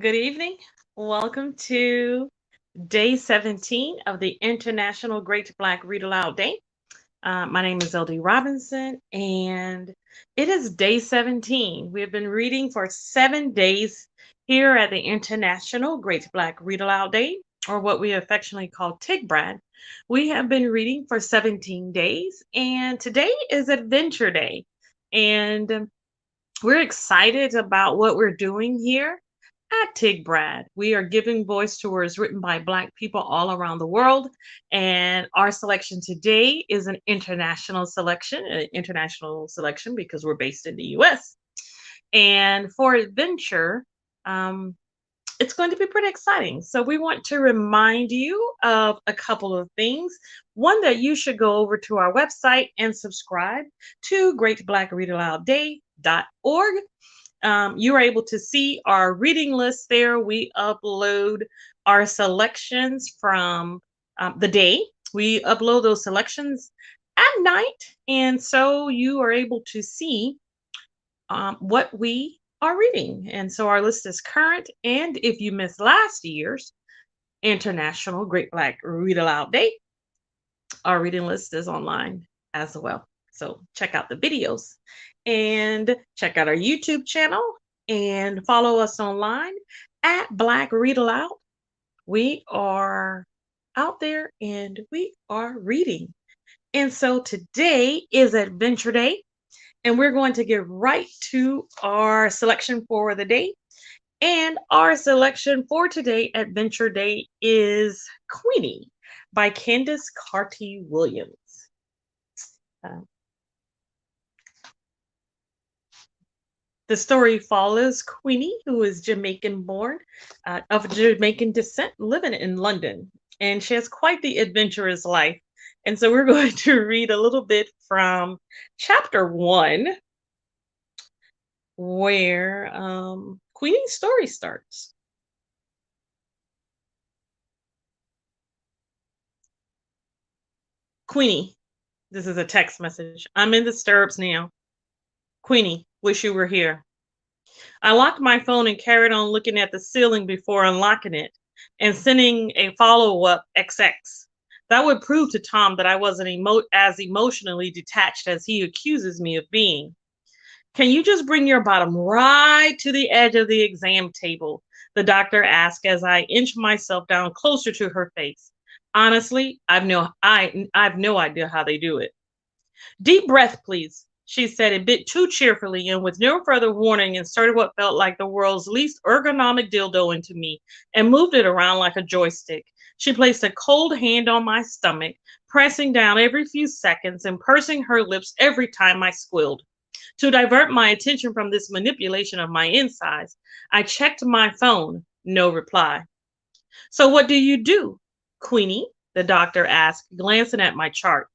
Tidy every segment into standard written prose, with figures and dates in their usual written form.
Good evening. Welcome to day 17 of the International Great Black Read Aloud Day. My name is LD Robinson, and it is day 17. We have been reading for 7 days here at the International Great Black Read Aloud Day, or what we affectionately call TIGBRAD. We have been reading for 17 days, and today is Adventure Day. And we're excited about what we're doing here at TIGBRAD. We are giving voice to words written by Black people all around the world. And our selection today is an international selection because we're based in the US. And for adventure, um, it's going to be pretty exciting. So we want to remind you of a couple of things. One, that you should go over to our website and subscribe to greatblackreadaloudday.org. You are able to see our reading list there. We upload our selections from the day. We upload those selections at night, and so you are able to see what we are reading. And so our list is current, and if you missed last year's International Great Black Read Aloud Day, our reading list is online as well. So check out the videos and check out our YouTube channel and follow us online at Black Read Aloud. We are out there and we are reading. And so today is Adventure Day, and we're going to get right to our selection for the day. And our selection for today, Adventure Day, is Queenie by Candice Carty-Williams. The story follows Queenie, who is Jamaican born, of Jamaican descent, living in London. And she has quite the adventurous life. And so we're going to read a little bit from chapter 1, where Queenie's story starts. Queenie, this is a text message. I'm in the stirrups now. Queenie, wish you were here. I locked my phone and carried on looking at the ceiling before unlocking it and sending a follow-up XX. That would prove to Tom that I wasn't as emotionally detached as he accuses me of being. Can you just bring your bottom right to the edge of the exam table? The doctor asked as I inched myself down closer to her face. Honestly, I've no idea how they do it. Deep breath, please, she said a bit too cheerfully, and with no further warning inserted what felt like the world's least ergonomic dildo into me and moved it around like a joystick. She placed a cold hand on my stomach, pressing down every few seconds and pursing her lips every time I squealed. To divert my attention from this manipulation of my insides, I checked my phone. No reply. So what do you do, Queenie? The doctor asked, glancing at my chart.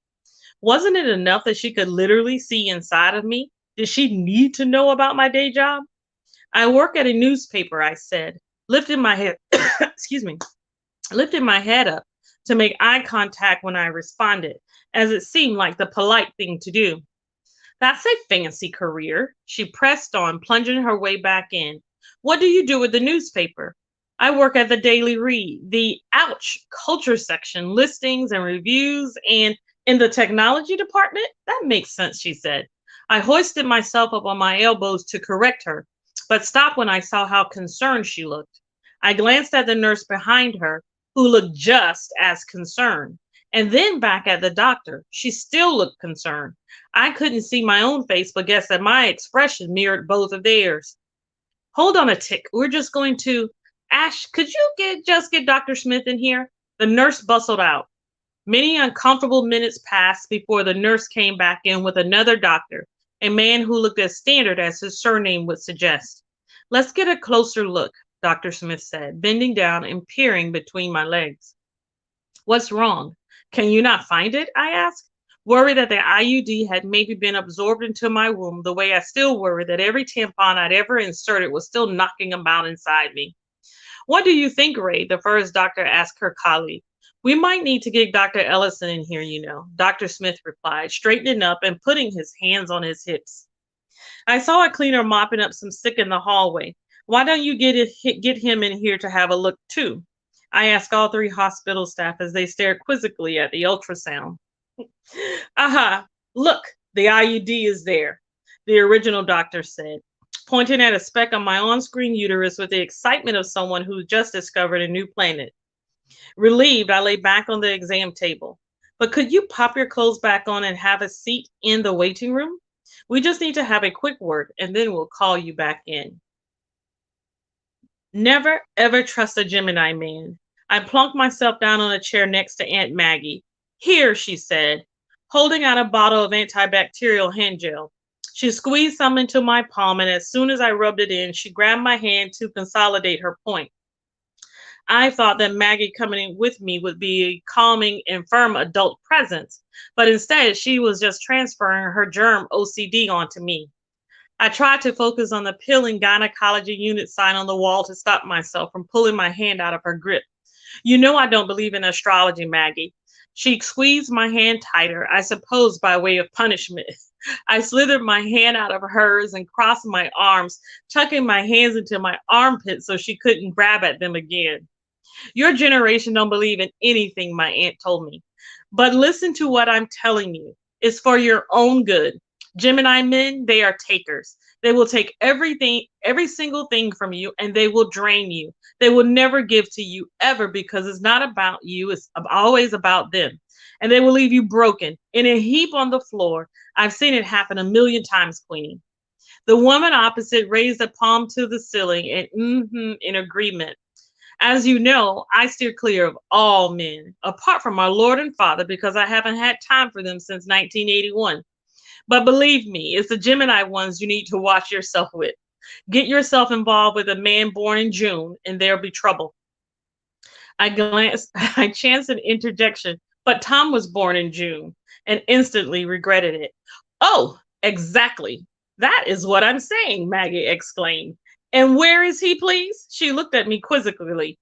Wasn't it enough that she could literally see inside of me? Did she need to know about my day job? I work at a newspaper, I said, lifting my head, lifted my head up to make eye contact when I responded, as it seemed like the polite thing to do. That's a fancy career, she pressed on, plunging her way back in. What do you do with the newspaper? I work at the Daily Read, the culture section, listings and reviews, and in the technology department? That makes sense, she said. I hoisted myself up on my elbows to correct her, but stopped when I saw how concerned she looked. I glanced at the nurse behind her, who looked just as concerned, and then back at the doctor. She still looked concerned. I couldn't see my own face, but guessed that my expression mirrored both of theirs. Hold on a tick. We're just going to... Ash, could you just get Dr. Smith in here? The nurse bustled out. Many uncomfortable minutes passed before the nurse came back in with another doctor, a man who looked as standard as his surname would suggest. Let's get a closer look, Dr. Smith said, bending down and peering between my legs. What's wrong? Can you not find it? I asked, worried that the IUD had maybe been absorbed into my womb the way I still worried that every tampon I'd ever inserted was still knocking about inside me. What do you think, Ray? The first doctor asked her colleague. We might need to get Dr. Ellison in here, you know, Dr. Smith replied, straightening up and putting his hands on his hips. I saw a cleaner mopping up some sick in the hallway. Why don't you get him in here to have a look too? I asked all three hospital staff as they stared quizzically at the ultrasound. Aha, look, the IUD is there, the original doctor said, pointing at a speck on my on-screen uterus with the excitement of someone who just discovered a new planet. Relieved, I lay back on the exam table. But could you pop your clothes back on and have a seat in the waiting room? We just need to have a quick word, and then we'll call you back in. Never, ever trust a Gemini man. I plunked myself down on a chair next to Aunt Maggie. Here, she said, holding out a bottle of antibacterial hand gel. She squeezed some into my palm, and as soon as I rubbed it in, she grabbed my hand to consolidate her point. I thought that Maggie coming in with me would be a calming and firm adult presence, but instead she was just transferring her germ OCD onto me. I tried to focus on the peeling gynecology unit sign on the wall to stop myself from pulling my hand out of her grip. You know I don't believe in astrology, Maggie. She squeezed my hand tighter, I suppose by way of punishment. I slithered my hand out of hers and crossed my arms, tucking my hands into my armpits so she couldn't grab at them again. Your generation don't believe in anything, my aunt told me. But listen to what I'm telling you. It's for your own good. Gemini men, they are takers. They will take everything, every single thing from you, and they will drain you. They will never give to you ever because it's not about you. It's always about them. And they will leave you broken in a heap on the floor. I've seen it happen a million times, Queenie. The woman opposite raised a palm to the ceiling and in agreement. As you know, I steer clear of all men, apart from our Lord and Father, because I haven't had time for them since 1981. But believe me, it's the Gemini ones you need to watch yourself with. Get yourself involved with a man born in June, and there'll be trouble. I chanced an interjection, but Tom was born in June, and instantly regretted it. Oh, exactly. That is what I'm saying, Maggie exclaimed. And where is he, please? She looked at me quizzically.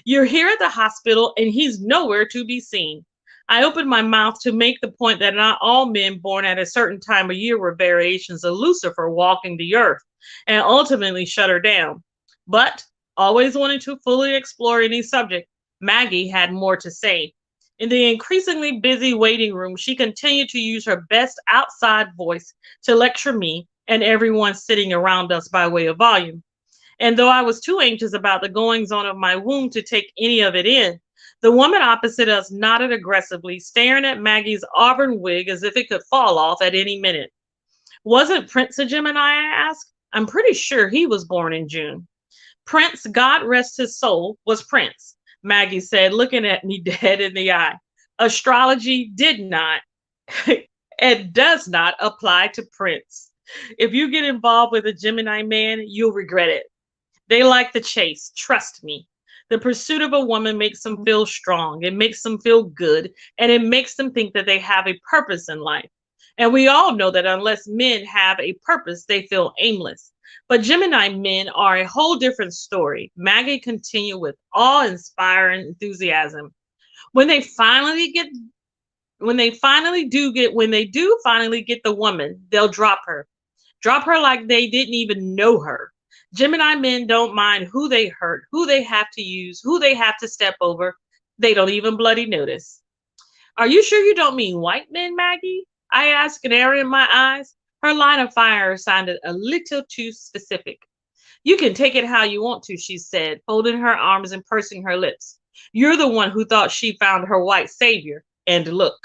You're here at the hospital, and he's nowhere to be seen. I opened my mouth to make the point that not all men born at a certain time of year were variations of Lucifer walking the earth, and ultimately shut her down. But, always wanting to fully explore any subject, Maggie had more to say. In the increasingly busy waiting room, she continued to use her best outside voice to lecture me and everyone sitting around us by way of volume. And though I was too anxious about the goings on of my womb to take any of it in, the woman opposite us nodded aggressively, staring at Maggie's auburn wig as if it could fall off at any minute. Wasn't Prince a Gemini, I asked? I'm pretty sure he was born in June. Prince, God rest his soul, was Prince, Maggie said, looking at me dead in the eye. Astrology did not and does not apply to Prince. If you get involved with a Gemini man, you'll regret it. They like the chase, trust me. The pursuit of a woman makes them feel strong, it makes them feel good, and it makes them think that they have a purpose in life. And we all know that unless men have a purpose, they feel aimless. But Gemini men are a whole different story. Maggie continued with awe-inspiring enthusiasm. When they do finally get the woman, they'll drop her. Drop her like they didn't even know her. Gemini men don't mind who they hurt, who they have to use, who they have to step over. They don't even bloody notice. Are you sure you don't mean white men, Maggie? I asked, canary in my eyes. Her line of fire sounded a little too specific. You can take it how you want to, she said, folding her arms and pursing her lips. You're the one who thought she found her white savior. And look.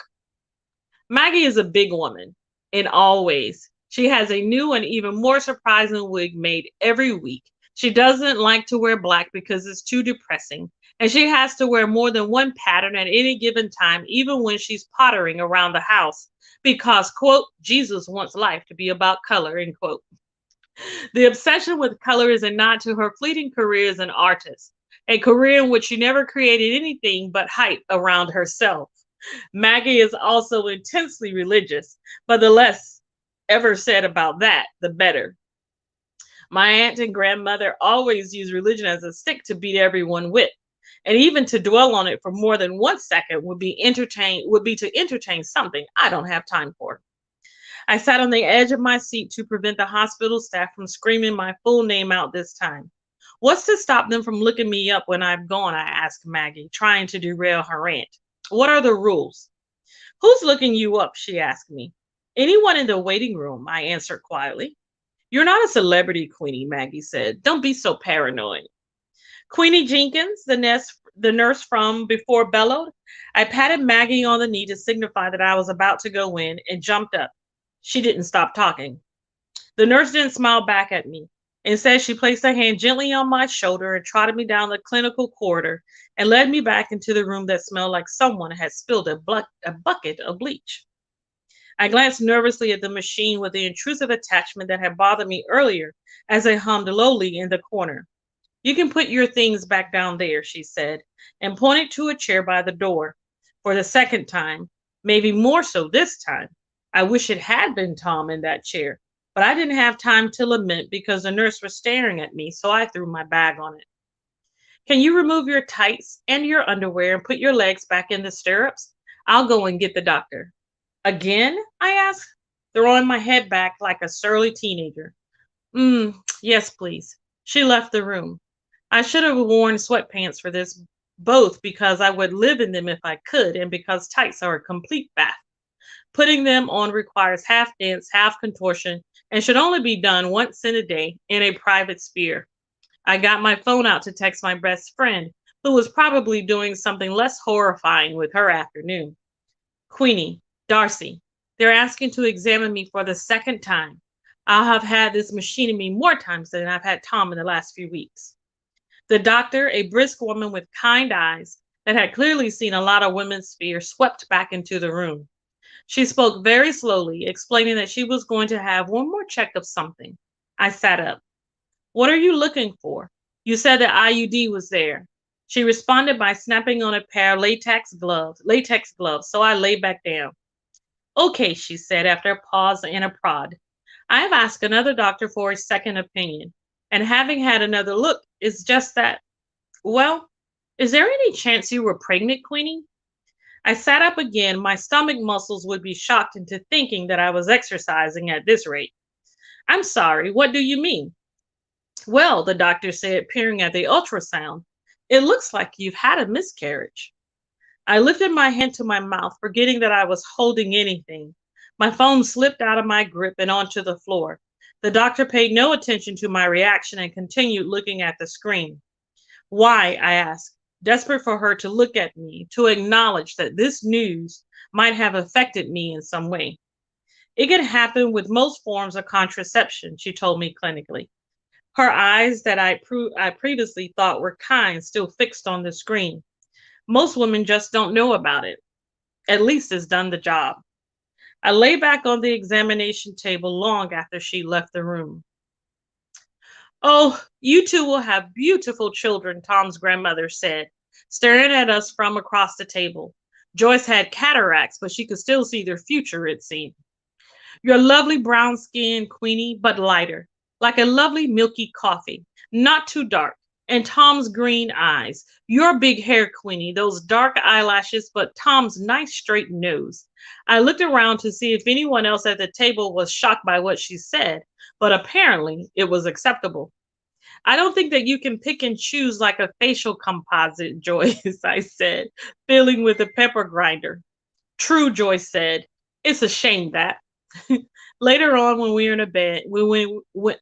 Maggie is a big woman in all ways. She has a new and even more surprising wig made every week. She doesn't like to wear black because it's too depressing. And she has to wear more than one pattern at any given time, even when she's pottering around the house. Because, quote, Jesus wants life to be about color, end quote. The obsession with color is a nod to her fleeting career as an artist, a career in which she never created anything but hype around herself. Maggie is also intensely religious, but the less ever said about that, the better. My aunt and grandmother always used religion as a stick to beat everyone with, and even to dwell on it for more than 1 second would be to entertain something I don't have time for. I sat on the edge of my seat to prevent the hospital staff from screaming my full name out this time. What's to stop them from looking me up when I'm gone? I asked Maggie, trying to derail her rant. What are the rules? Who's looking you up? She asked me. Anyone in the waiting room, I answered quietly. You're not a celebrity, Queenie, Maggie said. Don't be so paranoid. Queenie Jenkins, the nurse from before, bellowed. I patted Maggie on the knee to signify that I was about to go in and jumped up. She didn't stop talking. The nurse didn't smile back at me. Instead, she placed her hand gently on my shoulder and trotted me down the clinical corridor and led me back into the room that smelled like someone had spilled a bucket of bleach. I glanced nervously at the machine with the intrusive attachment that had bothered me earlier as I hummed lowly in the corner. You can put your things back down there, she said, and pointed to a chair by the door. For the second time, maybe more so this time, I wish it had been Tom in that chair, but I didn't have time to lament because the nurse was staring at me, so I threw my bag on it. Can you remove your tights and your underwear and put your legs back in the stirrups? I'll go and get the doctor. Again? I asked, throwing my head back like a surly teenager. Yes, please. She left the room. I should have worn sweatpants for this, both because I would live in them if I could, and because tights are a complete bath. Putting them on requires half dance, half contortion, and should only be done once in a day in a private sphere. I got my phone out to text my best friend, who was probably doing something less horrifying with her afternoon. Queenie, Darcy, they're asking to examine me for the second time. I'll have had this machine in me more times than I've had Tom in the last few weeks. The doctor, a brisk woman with kind eyes that had clearly seen a lot of women's fear, swept back into the room. She spoke very slowly, explaining that she was going to have one more check of something. I sat up. What are you looking for? You said the IUD was there. She responded by snapping on a pair of latex gloves, so I lay back down. Okay, she said after a pause and a prod. I have asked another doctor for a second opinion, and having had another look is just that. Well, is there any chance you were pregnant, Queenie? I sat up again. My stomach muscles would be shocked into thinking that I was exercising at this rate. I'm sorry, what do you mean? Well, the doctor said, peering at the ultrasound, it looks like you've had a miscarriage. I lifted my hand to my mouth, forgetting that I was holding anything. My phone slipped out of my grip and onto the floor. The doctor paid no attention to my reaction and continued looking at the screen. Why? I asked, desperate for her to look at me, to acknowledge that this news might have affected me in some way. It can happen with most forms of contraception, she told me clinically. Her eyes that I previously thought were kind still fixed on the screen. Most women just don't know about it. At least it's done the job. I lay back on the examination table long after she left the room. Oh, you two will have beautiful children, Tom's grandmother said, staring at us from across the table. Joyce had cataracts, but she could still see their future, it seemed. Your lovely brown skin, Queenie, but lighter, like a lovely milky coffee, not too dark. And Tom's green eyes. Your big hair, Queenie, those dark eyelashes, but Tom's nice straight nose. I looked around to see if anyone else at the table was shocked by what she said, but apparently it was acceptable. I don't think that you can pick and choose like a facial composite, Joyce, I said, fiddling with a pepper grinder. True, Joyce said. It's a shame that. Later on, when we were in bed,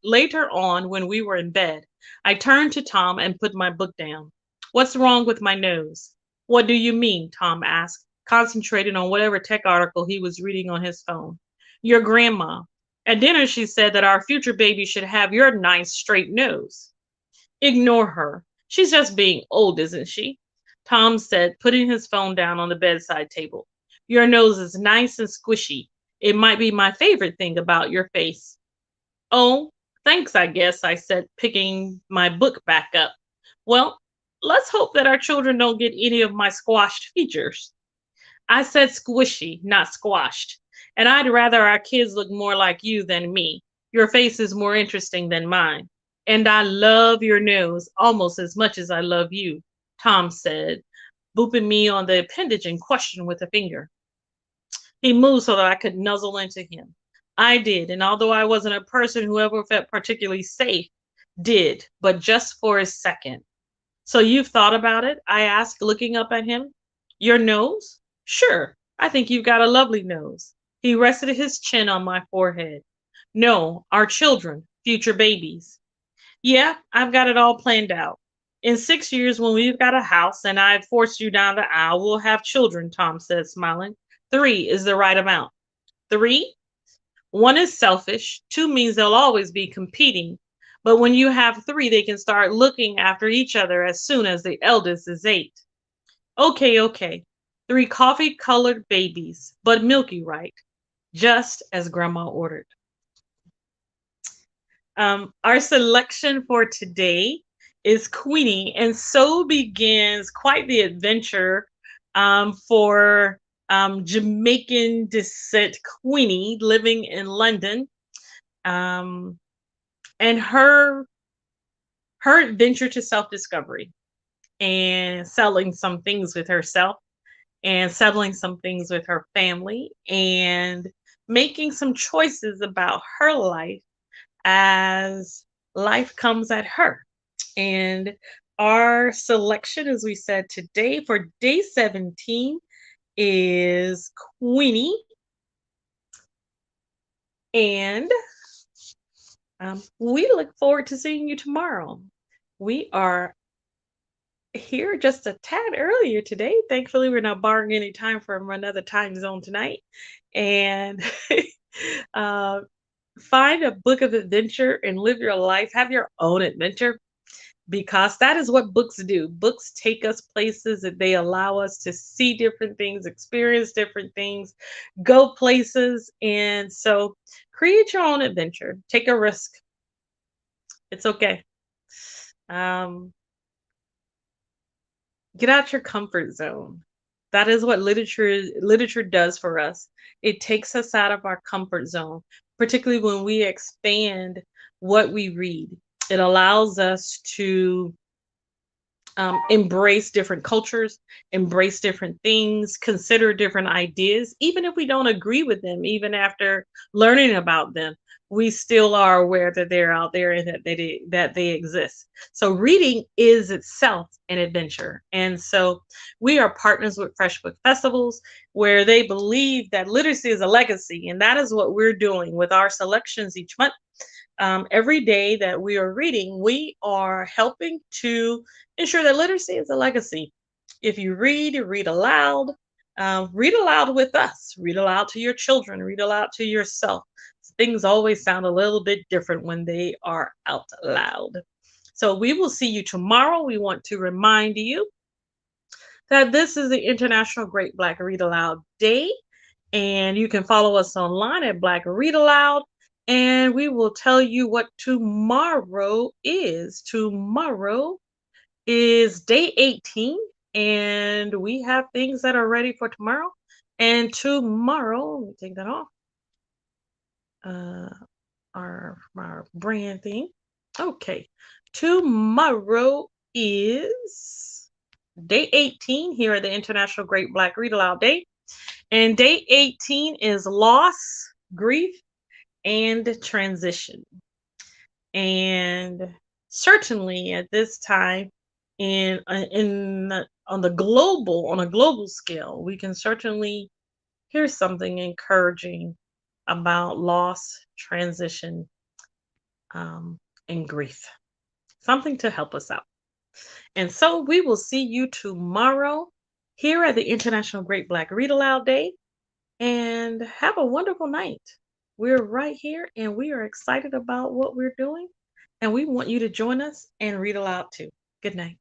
later on when we were in bed, I turned to Tom and put my book down. What's wrong with my nose? What do you mean? Tom asked, concentrating on whatever tech article he was reading on his phone. Your grandma. At dinner, she said that our future baby should have your nice straight nose. Ignore her. She's just being old, isn't she? Tom said, putting his phone down on the bedside table. Your nose is nice and squishy. It might be my favorite thing about your face. Oh, thanks, I guess, I said, picking my book back up. Well, let's hope that our children don't get any of my squashed features. I said squishy, not squashed. And I'd rather our kids look more like you than me. Your face is more interesting than mine. And I love your nose almost as much as I love you, Tom said, booping me on the appendage in question with a finger. He moved so that I could nuzzle into him. I did, and although I wasn't a person who ever felt particularly safe, Did, but just for a second. So you've thought about it? I asked, looking up at him. Your nose? Sure, I think you've got a lovely nose. He rested his chin on my forehead. No, our children, future babies. Yeah, I've got it all planned out. In 6 years, when we've got a house and I've forced you down the aisle, we'll have children, Tom said, smiling. 3 is the right amount. 3? One is selfish. 2 means they'll always be competing. But when you have 3, they can start looking after each other as soon as the eldest is 8. Okay, okay. 3 coffee colored babies, but milky right, just as Grandma ordered. Our selection for today is Queenie, and so begins quite the adventure for Jamaican descent Queenie living in London, um, and her adventure to self discovery and selling some things with herself and settling some things with her family and making some choices about her life as life comes at her. And our selection, as we said today, for day 17 is Queenie. And we look forward to seeing you tomorrow. We are here just a tad earlier today. Thankfully, we're not borrowing any time from another time zone tonight. And uh, find a book of adventure and live your life. Have your own adventure, because that is what books do. Books take us places and they allow us to see different things, experience different things, go places. And so create your own adventure. Take a risk. It's okay. Um, get out your comfort zone. That is what literature does for us. It takes us out of our comfort zone, particularly when we expand what we read. It allows us to embrace different cultures, embrace different things, consider different ideas, even if we don't agree with them, even after learning about them. We still are aware that they're out there and that they exist. So reading is itself an adventure. And so we are partners with Fresh Book Festivals, where they believe that literacy is a legacy. And that is what we're doing with our selections each month. Every day that we are reading, we are helping to ensure that literacy is a legacy. If you read, read aloud. Read aloud with us. Read aloud to your children. Read aloud to yourself. Things always sound a little bit different when they are out loud. So we will see you tomorrow. We want to remind you that this is the International Great Black Read Aloud Day, and you can follow us online at Black Read Aloud. And we will tell you what tomorrow is. Tomorrow is day 18, and we have things that are ready for tomorrow. And tomorrow, let me take that off. Our brand thing. Okay. Tomorrow is day 18 here at the International Great Black Read Aloud Day. And day 18 is loss, grief, and transition. And certainly at this time, on a global scale, we can certainly hear something encouraging about loss, transition, and grief. Something to help us out. And so we will see you tomorrow here at the International Great Black Read Aloud Day. And have a wonderful night. We're right here and we are excited about what we're doing. And we want you to join us and read aloud too. Good night.